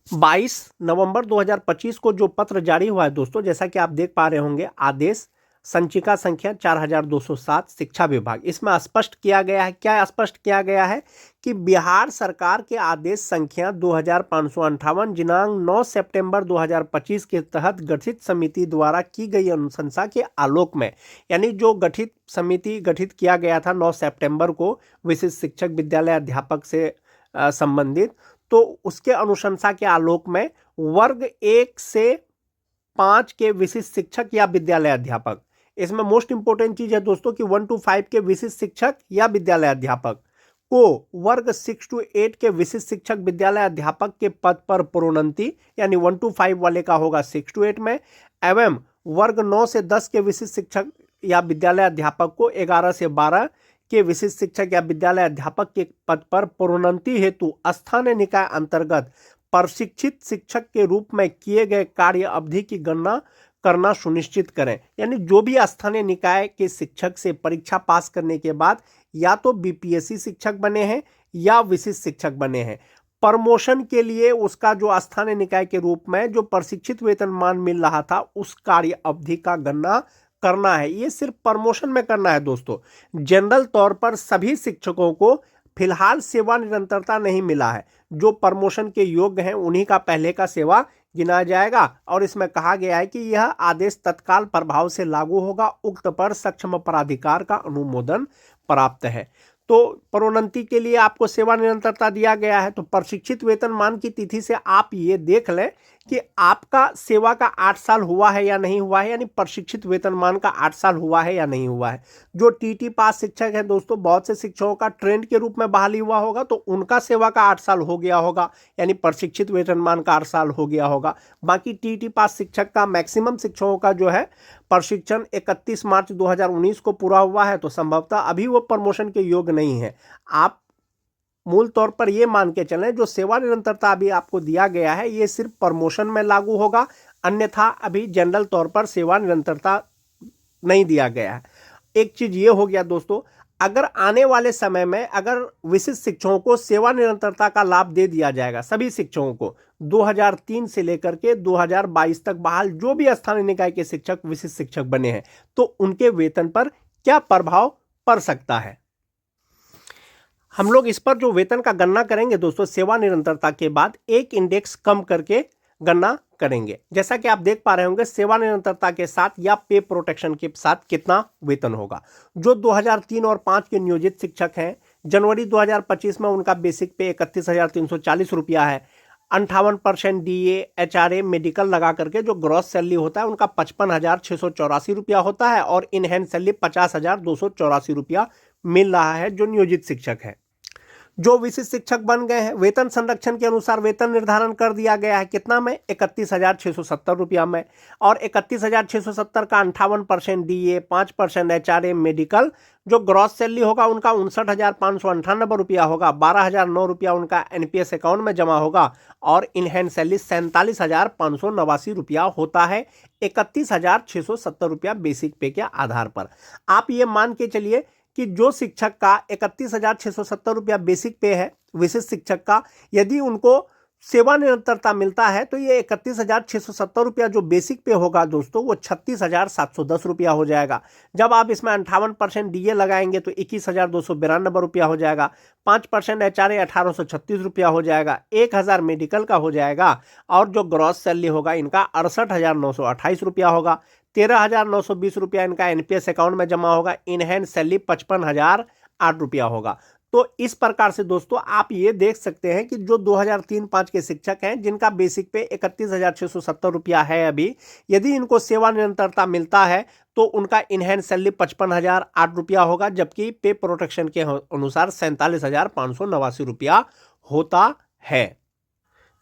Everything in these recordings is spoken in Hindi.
22 नवंबर 2025 को जो पत्र जारी हुआ है दोस्तों, जैसा कि आप देख पा रहे होंगे, आदेश संचिका संख्या 4207 शिक्षा विभाग, इसमें स्पष्ट किया गया है, क्या स्पष्ट किया गया है कि बिहार सरकार के आदेश संख्या 2558 दिनांक 9 सितंबर 2025 के तहत गठित समिति द्वारा की गई अनुशंसा के आलोक में, यानी जो गठित समिति गठित किया गया था 9 सितंबर को विशिष्ट शिक्षक विद्यालय अध्यापक से संबंधित, तो उसके अनुशंसा के आलोक में वर्ग 1 से 5 के विशिष्ट शिक्षक या विद्यालय अध्यापक, इसमें मोस्ट इंपोर्टेंट चीज है दोस्तों कि 1 to 5 के विशिष्ट शिक्षक या विद्यालय अध्यापक को वर्ग 6 to 8 के विशिष्ट शिक्षक विद्यालय अध्यापक के पद पर प्रोन्नति, यानी 1 to 5 वाले का होगा 6 to 8 में, एवं वर्ग 9 से 10 के विशिष्ट शिक्षक या विद्यालय अध्यापक को 11 से 12 के विशिष्ट शिक्षक या विद्यालय अध्यापक के पद पर प्रोन्नति हेतु स्थानीय निकाय अंतर्गत प्रशिक्षित शिक्षक के रूप में किए गए कार्य अवधि की गणना करना सुनिश्चित करें। यानी जो भी स्थानीय निकाय के शिक्षक से परीक्षा पास करने के बाद या तो बीपीएससी शिक्षक बने हैं या विशिष्ट शिक्षक बने हैं, प्रमोशन के लिए उसका जो स्थानीय निकाय के रूप में जो प्रशिक्षित वेतनमान मिल रहा था उस कार्य अवधि का गणना करना है। ये सिर्फ प्रमोशन में करना है दोस्तों। जनरल तौर पर सभी शिक्षकों को फिलहाल सेवा निरंतरता नहीं मिला है, जो प्रमोशन के योग्य हैं उन्हीं का पहले का सेवा गिना जाएगा। और इसमें कहा गया है कि यह आदेश तत्काल प्रभाव से लागू होगा, उक्त पर सक्षम प्राधिकार का अनुमोदन प्राप्त है। तो प्रोन्नति के लिए आपको सेवा निरंतरता दिया गया है, तो प्रशिक्षित वेतनमान की तिथि से आप ये देख लें कि आपका सेवा का 8 साल हुआ है या नहीं हुआ है, यानी प्रशिक्षित वेतनमान का 8 साल हुआ है या नहीं हुआ है। जो टीटी पास शिक्षक है दोस्तों, बहुत से शिक्षकों का ट्रेंड के रूप में बहाली हुआ होगा, तो उनका सेवा का 8 साल हो गया होगा, यानी प्रशिक्षित वेतनमान का 8 साल हो गया होगा। बाकी टीटी पास शिक्षक का मैक्सिमम शिक्षकों का जो है प्रशिक्षण 31 मार्च 2019 को पूरा हुआ है, तो संभवतः अभी वो प्रमोशन के योग्य नहीं है। आप मूल तौर पर ये मान के चलें जो सेवा निरंतरता अभी आपको दिया गया है ये सिर्फ प्रमोशन में लागू होगा, अन्यथा अभी जनरल तौर पर सेवा निरंतरता नहीं दिया गया है। एक चीज ये हो गया दोस्तों, अगर आने वाले समय में अगर विशिष्ट शिक्षकों को सेवा निरंतरता का लाभ दे दिया जाएगा, सभी शिक्षकों को 2003 से लेकर के 2022 तक बहाल जो भी स्थानीय निकाय के शिक्षक विशिष्ट शिक्षक बने हैं, तो उनके वेतन पर क्या प्रभाव पड़ सकता है। हम लोग इस पर जो वेतन का गणना करेंगे दोस्तों, सेवा निरंतरता के बाद एक इंडेक्स कम करके गणना करेंगे। जैसा कि आप देख पा रहे होंगे, सेवा निरंतरता के साथ या पे प्रोटेक्शन के साथ कितना वेतन होगा। जो 2003 और 5 के नियोजित शिक्षक हैं, जनवरी 2025 में उनका बेसिक पे 31,340 रुपया है। 58% डीए एचआरए मेडिकल लगा करके जो ग्रॉस सैलरी होता है उनका 55,684 रुपया होता है, और इनहैंड सैलरी 50,284 रुपया मिल रहा है जो नियोजित शिक्षक है। जो विशिष्ट शिक्षक बन गए हैं, वेतन संरक्षण के अनुसार वेतन निर्धारण कर दिया गया है कितना में, 31,670 रुपया में, और 31,670 का 58% डीए, 5% एचआरए मेडिकल, जो ग्रॉस सैलरी होगा उनका 59,598 रुपया होगा, 12,009 रुपया उनका एनपीएस अकाउंट में जमा होगा, और इनहैंड सैलरी 47,589 रुपया होता है 31,670 रुपया बेसिक पे के आधार पर। आप ये मान के चलिए कि जो शिक्षक का 31,670 रुपया बेसिक पे है, विशिष्ट शिक्षक का, यदि उनको सेवा निरंतरता मिलता है तो ये 31,670 रुपया जो बेसिक पे होगा दोस्तों वो 36,710 रुपया हो जाएगा। जब आप इसमें 58% डीए लगाएंगे तो 21,292 रुपया हो जाएगा, 5% एचआरए 1,836 रुपया हो जाएगा, 1,000 मेडिकल का हो जाएगा, और जो ग्रॉस सैलरी होगा इनका 68,928 रुपया होगा, 13,920 रुपया इनका एनपीएस अकाउंट में जमा होगा, इनहैंड सैलरी 55,008 रुपया होगा। तो इस प्रकार से दोस्तों आप ये देख सकते हैं कि जो 2003-5 के शिक्षक हैं जिनका बेसिक पे 31,670 रुपया है अभी, यदि इनको सेवा निरंतरता मिलता है तो उनका इनहैंड सैलरी 55,008 रुपया होगा, जबकि पे प्रोटेक्शन के अनुसार 47,589 रुपया होता है।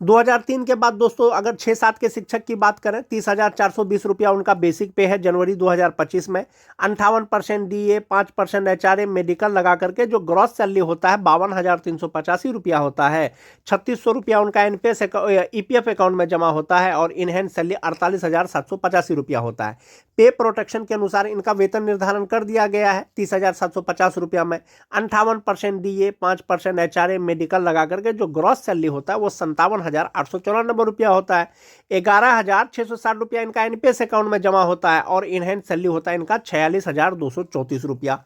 2003 के बाद दोस्तों अगर 6-7 के शिक्षक की बात करें, 30,420 रुपया उनका बेसिक पे है जनवरी 2025 में, 58% डीए, 5% एचआरए मेडिकल लगा करके जो ग्रॉस सैलरी होता है 52,385 रुपया होता है, 3,600 रुपया उनका एनपीएस ईपीएफ अकाउंट में जमा होता है, और इनहैंड सैलरी 48,785 रुपया होता है। पे प्रोटेक्शन के अनुसार इनका वेतन निर्धारण कर दिया गया है 30,750 रुपया में, 58% डीए, 5% एचआरए मेडिकल लगा करके जो ग्रॉस सैलरी होता है वो 57,000 ₹11,894 होता है। ₹11,660 इनका एनपीएस अकाउंट में जमा होता है और इनहैंड सैलरी होता है इनका ₹46,234।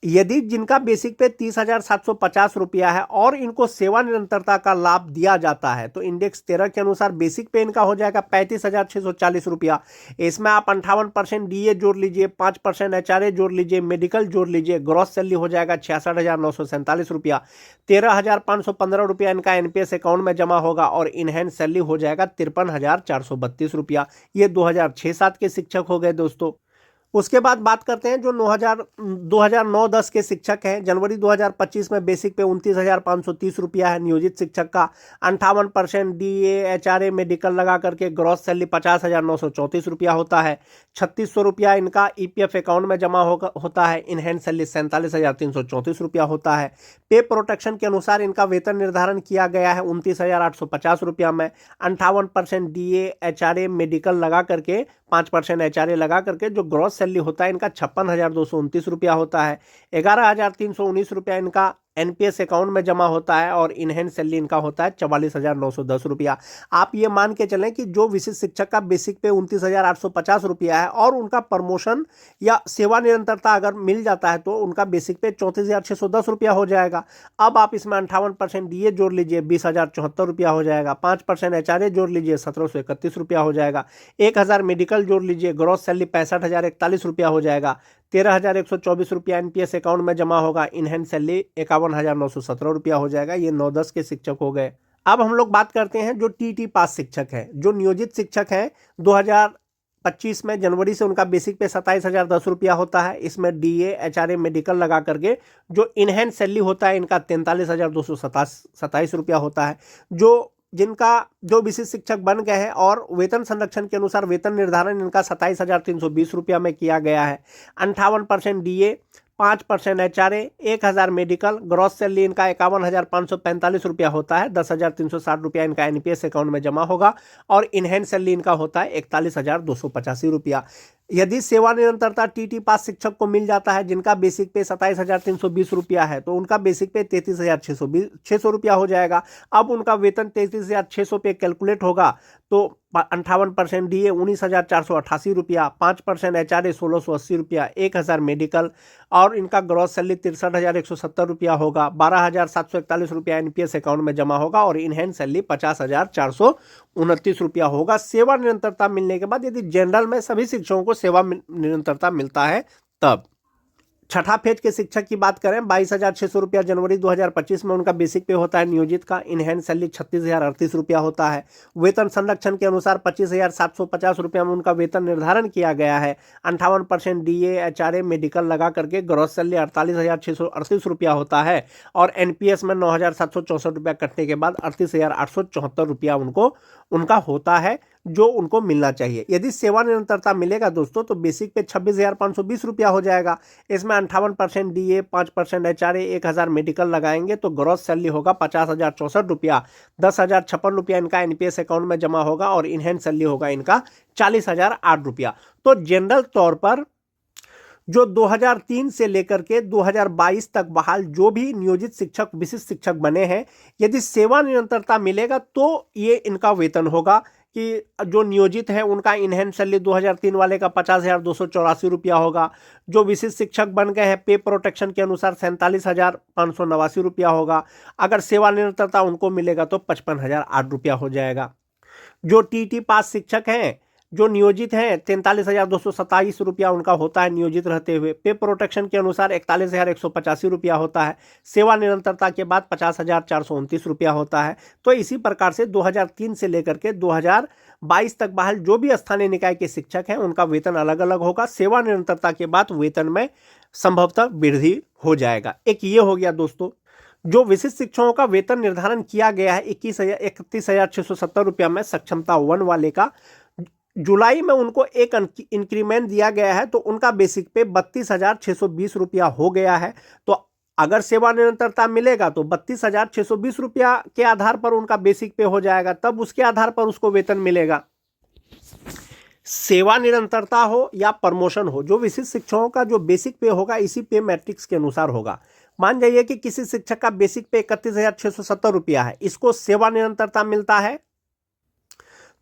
यदि जिनका बेसिक पे ₹30,750 है और इनको सेवा निरंतरता का लाभ दिया जाता है तो इंडेक्स 13 के अनुसार बेसिक पे इनका हो जाएगा ₹35,640। इसमें आप 58% डीए जोड़ लीजिए, 5% एचआरए जोड़ लीजिए, मेडिकल जोड़ लीजिए, ग्रॉस सैलरी हो जाएगा ₹66,947। ₹13,515 इनका एनपीएस अकाउंट में जमा होगा और इनहैंड सैलरी हो जाएगा ₹53,432। ये 2006-7 के शिक्षक हो गए दोस्तों। उसके बाद बात करते हैं जो 2009-10 के शिक्षक हैं। जनवरी 2025 में बेसिक पे ₹29,530 है नियोजित शिक्षक का। 58% डीए एचआरए मेडिकल लगा करके ग्रॉस सैलरी ₹50,934 होता है। ₹3,600 इनका ईपीएफ अकाउंट में जमा होता है। इनहैंड सैलरी ₹47,334 होता है। पे प्रोटेक्शन के अनुसार इनका वेतन निर्धारण किया गया है ₹29,850 में। 58% डीए एचआरए मेडिकल लगा करके 5% एचआरए लगा करके जो ग्रॉस सैलरी होता है इनका ₹56,229 होता है। ₹11,319 इनका एनपीएस अकाउंट में जमा होता है और इनहैंड सैलरी इनका होता है ₹44,910। आप ये मान के चलें कि जो विशिष्ट शिक्षक का बेसिक पे ₹29,850 है और उनका प्रमोशन या सेवा निरंतरता अगर मिल जाता है तो उनका बेसिक पे ₹34,610 हो जाएगा। अब आप इसमें 58% डीए जोड़ लीजिए, ₹20,074 हो जाएगा। 5% एचआरए जोड़ लीजिए, ₹1,731 हो जाएगा। 1,000 मेडिकल जोड़ लीजिए, ग्रॉस सैलरी ₹65,041 हो जाएगा। ₹13,124 एनपीएस अकाउंट में जमा होगा। इनहैंड सैलरी ₹51,917 हो जाएगा। ये 9-10 के शिक्षक हो गए। अब हम लोग बात करते हैं जो टीटी पास शिक्षक है, जो नियोजित शिक्षक हैं। 2025 में जनवरी से उनका बेसिक पे ₹27,010 होता है। इसमें डीए एचआरए मेडिकल लगा करके जो इनहैंड सैलरी होता है इनका ₹43,227 होता है। जो विशिष्ट शिक्षक बन गए हैं और वेतन संरक्षण के अनुसार वेतन निर्धारण इनका ₹27,320 में किया गया है। 58% DA, 5% HRA, 1,000 medical, gross salary इनका ₹51,545 होता है। ₹10,360 इनका एनपीएस अकाउंट में जमा होगा और इनहैंड सैलरी इनका होता है ₹41,285। यदि सेवा निरंतरता टीटी पास शिक्षक को मिल जाता है जिनका बेसिक पे ₹27,320 है तो उनका बेसिक पे ₹33,600 हो जाएगा। अब उनका वेतन 33,600 पे कैलकुलेट होगा तो 58% डीए ₹19,488, 5% एचआरए ₹1,680, 1,000 मेडिकल और इनका ग्रॉस सैलरी ₹63,170 होगा। ₹12,741 एनपीएस अकाउंट में जमा होगा और इनहैंड सैलरी ₹50,429 होगा। सेवा निरंतरता मिलने के बाद यदि जनरल में सभी शिक्षकों को सेवा निरंतरता मिलता है तब। छठा फेज के शिक्षक की बात करें, ₹22,600 जनवरी 2025 में उनका बेसिक पे होता है नियोजित का। इनहैंड सैलरी ₹36,038 होता है। वेतन संरक्षण के अनुसार ₹25,750 में उनका वेतन निर्धारण किया गया है। 58% डीए एचआरए मेडिकल लगा करके ग्रॉस सैलरी ₹48,638 होता है और एनपीएस में ₹9,764 कटने के बाद ₹38,874 उनका होता है जो उनको मिलना चाहिए। यदि सेवा निरंतरता मिलेगा दोस्तों तो बेसिक पे ₹26,520 हो जाएगा। इसमें 58% डीए, 5% एचआरए, 1,000 मेडिकल लगाएंगे तो ग्रॉस सैलरी होगा ₹50,064। ₹10,056 इनका एनपीएस अकाउंट में जमा होगा और इनहैंड सैलरी होगा इनका ₹40,008। तो जनरल तौर पर जो 2003 से लेकर के 2022 तक बहाल जो भी नियोजित शिक्षक विशिष्ट शिक्षक बने हैं, यदि सेवा निरंतरता मिलेगा तो ये इनका वेतन होगा कि जो नियोजित है उनका इनहैंड सैलरी 2003 वाले का ₹50,284 होगा। जो विशिष्ट शिक्षक बन गए हैं पे प्रोटेक्शन के अनुसार ₹47,589 होगा। अगर सेवा निरंतरता उनको मिलेगा तो ₹55,008 हो जाएगा। जो टीटी पास शिक्षक हैं जो नियोजित हैं ₹43,227 उनका होता है नियोजित रहते हुए। पे प्रोटेक्शन के अनुसार ₹41,185 होता है। सेवा निरंतरता के बाद ₹50,429 होता है। तो इसी प्रकार से 2003 से लेकर के 2022 तक बहाल जो भी स्थानीय निकाय के शिक्षक हैं उनका वेतन अलग अलग होगा। सेवा निरंतरता के बाद वेतन में संभवतः वृद्धि हो जाएगा। एक ये हो गया दोस्तों जो विशिष्ट शिक्षकों का वेतन निर्धारण किया गया है ₹31,670 में सक्षमता 1 वाले का। जुलाई में उनको एक इंक्रीमेंट दिया गया है तो उनका बेसिक पे ₹32,620 हो गया है। तो अगर सेवा निरंतरता मिलेगा तो ₹32,620 के आधार पर उनका बेसिक पे हो जाएगा, तब उसके आधार पर उसको वेतन मिलेगा। सेवा निरंतरता हो या प्रमोशन हो, जो विशिष्ट शिक्षकों का जो बेसिक पे होगा इसी पे मैट्रिक्स के अनुसार होगा। मान जाइए कि किसी शिक्षक का बेसिक पे ₹31,670 है, इसको सेवा निरंतरता मिलता है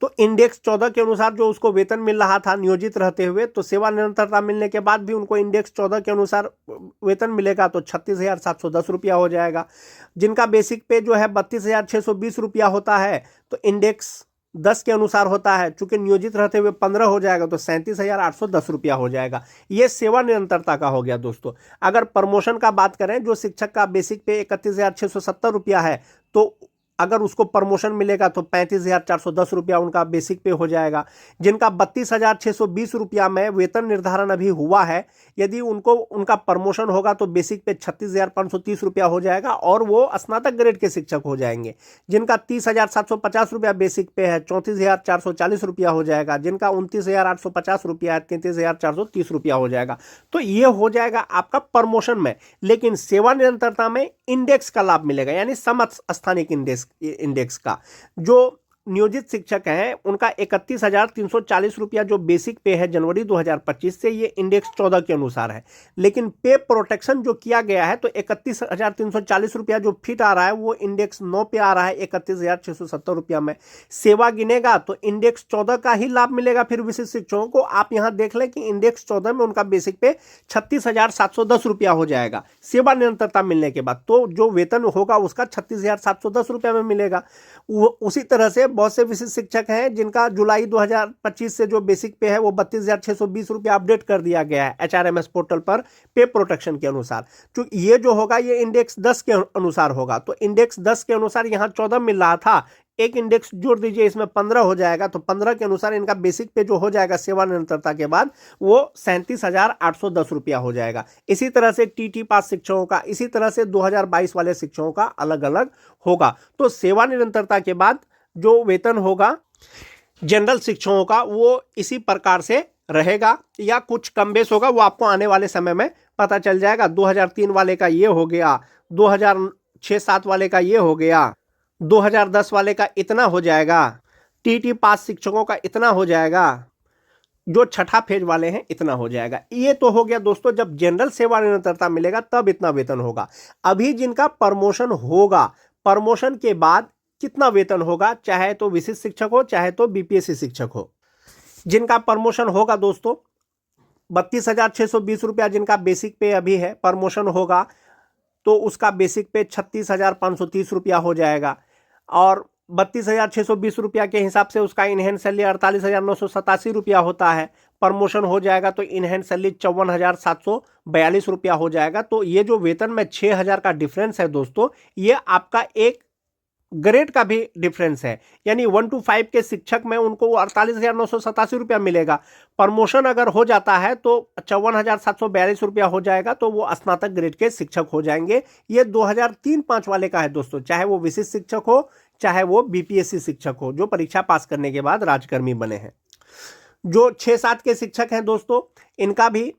तो इंडेक्स 14 के अनुसार जो उसको वेतन मिल रहा था नियोजित रहते हुए, तो सेवा निरंतरता मिलने के बाद भी उनको इंडेक्स 14 के अनुसार वेतन मिलेगा तो 36,710 रुपया हो जाएगा। जिनका बेसिक पे जो है 32,620 रुपया होता है, तो इंडेक्स 10 के अनुसार होता है, चूंकि नियोजित रहते हुए 15 हो जाएगा तो 37,810 रुपया हो जाएगा। ये सेवा निरंतरता का हो गया दोस्तों। अगर प्रमोशन का बात करें, जो शिक्षक का बेसिक पे 31,670 रुपया है, तो अगर उसको प्रमोशन मिलेगा तो 35,410 रुपया उनका बेसिक पे हो जाएगा। जिनका 32,620 रुपया में वेतन निर्धारण अभी हुआ है, यदि उनको उनका प्रमोशन होगा तो बेसिक पे 36,530 रुपया हो जाएगा और वो स्नातक ग्रेड के शिक्षक हो जाएंगे। जिनका 30,750 रुपया बेसिक पे है, 34,440 रुपया हो जाएगा। जिनका 29,850 रुपया है, 33,430 रुपया हो जाएगा। तो ये हो जाएगा आपका प्रमोशन में। लेकिन सेवा निरंतरता में इंडेक्स का लाभ मिलेगा, यानी समस्थानिक इंडेक्स का। जो नियोजित शिक्षक हैं उनका 31,340 रुपया जो बेसिक पे है जनवरी 2025 से, ये इंडेक्स 14 के अनुसार है। लेकिन पे प्रोटेक्शन जो किया गया है, तो 31,340 रुपया जो फिट आ रहा है वो इंडेक्स 9 पे आ रहा है 31,670 रुपया में। सेवा गिनेगा तो इंडेक्स 14 का ही लाभ मिलेगा फिर विशिष्ट शिक्षकों को। आप यहां देख लें कि इंडेक्स 14 में उनका बेसिक पे 36,710 रुपया हो जाएगा सेवा निरंतरता मिलने के बाद। तो जो वेतन होगा उसका 36,710 रुपया में मिलेगा। उसी तरह से बहुत से विशिष्ट शिक्षक हैं जिनका जुलाई 2025 से जो बेसिक पे है वो 32,620 रुपया अपडेट कर दिया गया है HRMS पोर्टल पर पे प्रोटेक्शन के अनुसार। तो ये जो होगा ये इंडेक्स 10 के अनुसार होगा। तो इंडेक्स 10 के अनुसार यहाँ 14 मिल रहा था, एक इंडेक्स जोड़ दीजिए, इसमें 15 हो जाएगा। तो 15 के अनुसार इनका बेसिक पे जो हो जाएगा सेवा निरंतरता के बाद वो 37,810 रुपया हो जाएगा। इसी तरह से TT पास शिक्षकों का, इसी तरह से 2022 वाले शिक्षकों का अलग अलग होगा। तो सेवा निरंतरता के बाद जो वेतन होगा जनरल शिक्षकों का वो इसी प्रकार से रहेगा या कुछ कम बेस होगा, वो आपको आने वाले समय में पता चल जाएगा। 2003 वाले का ये हो गया, 2006-7 वाले का ये हो गया, 2010 वाले का इतना हो जाएगा, TT पास शिक्षकों का इतना हो जाएगा, जो छठा फेज वाले हैं इतना हो जाएगा। ये तो हो गया दोस्तों, जब जनरल सेवा निरंतरता मिलेगा तब इतना वेतन होगा। अभी जिनका प्रमोशन होगा, प्रमोशन के बाद कितना वेतन होगा, चाहे तो विशिष्ट शिक्षक हो चाहे तो BPSC शिक्षक हो। जिनका प्रमोशन होगा दोस्तों 32,620 रुपया जिनका बेसिक पे अभी है, प्रमोशन होगा तो उसका बेसिक पे 36,530 रुपया हो जाएगा। और 32,620 रुपया के हिसाब से उसका इनहैंड सैलरी 48,987 रुपया होता है। प्रमोशन हो जाएगा तो इनहैंड सैलरी 54,742 रुपया हो जाएगा। तो ये जो वेतन में 6,000 का डिफरेंस है दोस्तों, ये आपका एक ग्रेड का भी डिफरेंस है। यानी 1 to 5 के शिक्षक में उनको 48,987 रुपया मिलेगा। प्रमोशन अगर हो जाता है तो 54,742 रुपया हो जाएगा, तो वो स्नातक ग्रेड के शिक्षक हो जाएंगे। ये 2003-5 वाले का है दोस्तों, चाहे वो विशिष्ट शिक्षक हो चाहे वो BPSC शिक्षक हो, जो परीक्षा पास करने के बाद राजकर्मी बने हैं। जो 6-7 के शिक्षक हैं दोस्तों, इनका भी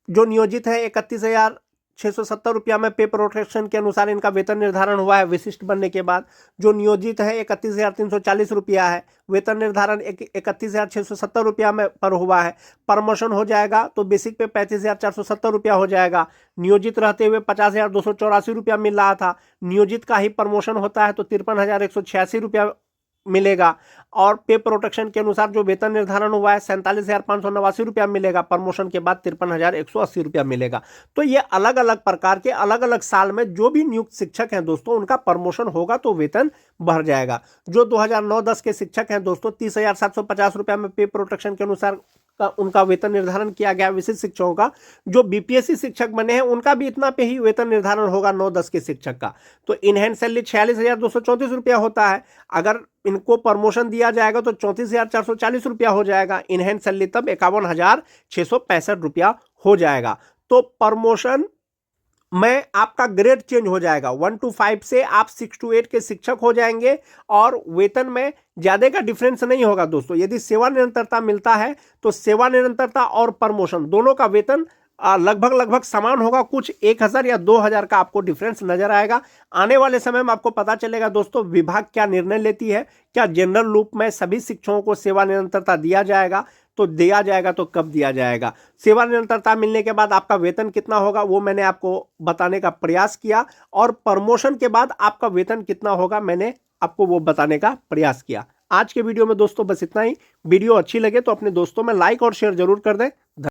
जो नियोजित है 31,670 रुपया में पे प्रोटेक्शन के अनुसार इनका वेतन निर्धारण हुआ है विशिष्ट बनने के बाद। जो नियोजित है 31,340 रुपया है, वेतन निर्धारण 31,670 रुपया में पर हुआ है। प्रमोशन हो जाएगा तो बेसिक पे 35,470 रुपया हो जाएगा। नियोजित रहते हुए 50,284 रुपया मिल रहा था, नियोजित का ही प्रमोशन होता है तो 53,186 रुपया मिलेगा। और पे प्रोटेक्शन के अनुसार जो वेतन निर्धारण हुआ है 47,589 रुपया मिलेगा, प्रमोशन के बाद 53,180 रुपया मिलेगा। तो ये अलग अलग प्रकार के अलग अलग साल में जो भी नियुक्त शिक्षक हैं दोस्तों, उनका प्रमोशन होगा तो वेतन बढ़ जाएगा। जो 2009-10 के शिक्षक हैं दोस्तों, 30,750 रुपया में पे प्रोटेक्शन के अनुसार उनका वेतन निर्धारण किया गया विशिष्ट शिक्षकों का। जो BPSC शिक्षक बने हैं उनका भी इतना पे ही वेतन निर्धारण होगा 9-10 के शिक्षक का। तो इनहैंड सैलरी 46,234 रुपया होता है। अगर इनको प्रमोशन दिया जाएगा तो 34,440 रुपया हो जाएगा। इनहैंड सैलरी तब 51,665 रुपया हो जाएगा। तो प्रमोशन में आपका ग्रेड चेंज हो जाएगा। 1 to 5 से आप 6 to 8 के शिक्षक हो जाएंगे और वेतन में ज्यादा का डिफरेंस नहीं होगा दोस्तों। यदि सेवा निरंतरता मिलता है तो सेवा निरंतरता और प्रमोशन दोनों का वेतन लगभग समान होगा। कुछ 1,000 या 2,000 का आपको डिफरेंस नजर आएगा। आने वाले समय में आपको पता चलेगा दोस्तों विभाग क्या निर्णय लेती है। क्या जनरल रूप में सभी शिक्षकों को सेवा निरंतरता दिया जाएगा, तो दिया जाएगा तो कब दिया जाएगा। सेवा निरंतरता मिलने के बाद आपका वेतन कितना होगा वो मैंने आपको बताने का प्रयास किया, और प्रमोशन के बाद आपका वेतन कितना होगा मैंने आपको वो बताने का प्रयास किया। आज के वीडियो में दोस्तों बस इतना ही। वीडियो अच्छी लगे तो अपने दोस्तों में लाइक और शेयर जरूर कर दें।